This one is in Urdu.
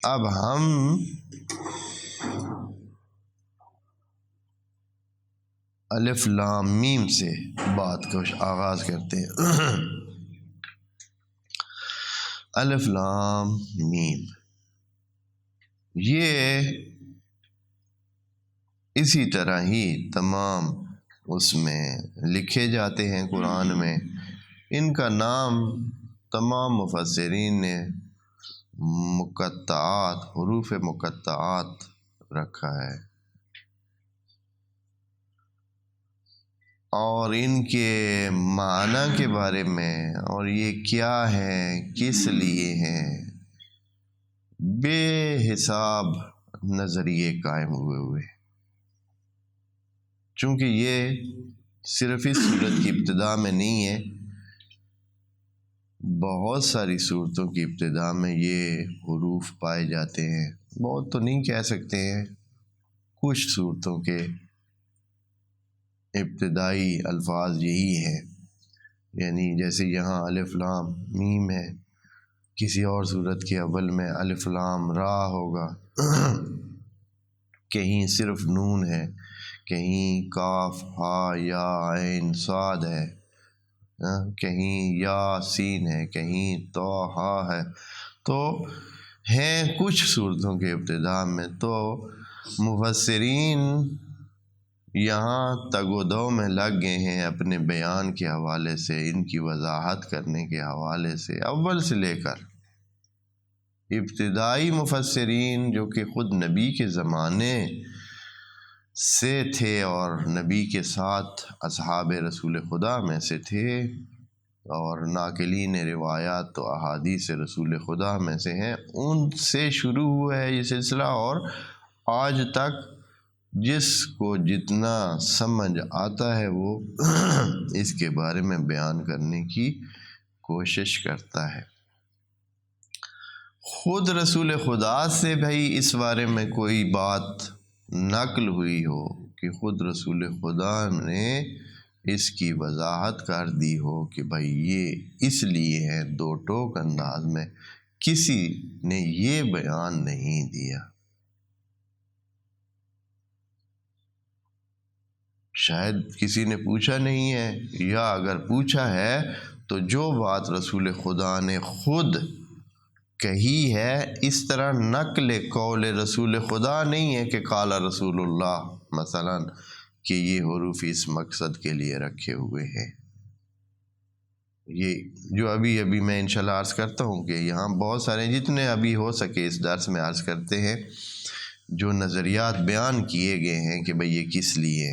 اب ہم الف لام میم سے بات کو آغاز کرتے ہیں۔ الف لام میم، یہ اسی طرح ہی تمام اس میں لکھے جاتے ہیں قرآن میں۔ ان کا نام تمام مفسرین نے مقطعات، حروف مقطعات رکھا ہے، اور ان کے معنی کے بارے میں اور یہ کیا ہے، کس لیے ہیں، بے حساب نظریے قائم ہوئے چونکہ یہ صرف اس صورت کی ابتدا میں نہیں ہے، بہت ساری صورتوں کی ابتدا میں یہ حروف پائے جاتے ہیں۔ بہت تو نہیں کہہ سکتے ہیں، کچھ صورتوں کے ابتدائی الفاظ یہی ہیں، یعنی جیسے یہاں الف لام میم ہے، کسی اور صورت کے اول میں الف لام را ہوگا، کہیں صرف نون ہے، کہیں کاف ہا یا عین صاد ہے، کہیں یا سین ہے، کہیں تو ہا ہے، تو ہیں کچھ صورتوں کے ابتدا میں۔ تو مفسرین یہاں تگ و دو میں لگ گئے ہیں اپنے بیان کے حوالے سے، ان کی وضاحت کرنے کے حوالے سے، اول سے لے کر ابتدائی مفسرین جو کہ خود نبی کے زمانے سے تھے اور نبی کے ساتھ اصحاب رسول خدا میں سے تھے اور ناقلین روایات و احادیث رسول خدا میں سے ہیں، ان سے شروع ہوا ہے یہ سلسلہ، اور آج تک جس کو جتنا سمجھ آتا ہے وہ اس کے بارے میں بیان کرنے کی کوشش کرتا ہے۔ خود رسول خدا سے بھائی اس بارے میں کوئی بات نقل ہوئی ہو کہ خود رسول خدا نے اس کی وضاحت کر دی ہو کہ بھائی یہ اس لیے ہے، دو ٹوک انداز میں کسی نے یہ بیان نہیں دیا۔ شاید کسی نے پوچھا نہیں ہے، یا اگر پوچھا ہے تو جو بات رسول خدا نے خود کہی ہے، اس طرح نقل قول رسول خدا نہیں ہے کہ قال رسول اللہ مثلا کہ یہ حروف اس مقصد کے لیے رکھے ہوئے ہیں۔ یہ جو ابھی میں انشاءاللہ عرض کرتا ہوں کہ یہاں بہت سارے جتنے ابھی ہو سکے اس درس میں عرض کرتے ہیں، جو نظریات بیان کیے گئے ہیں کہ بھئی یہ کس لیے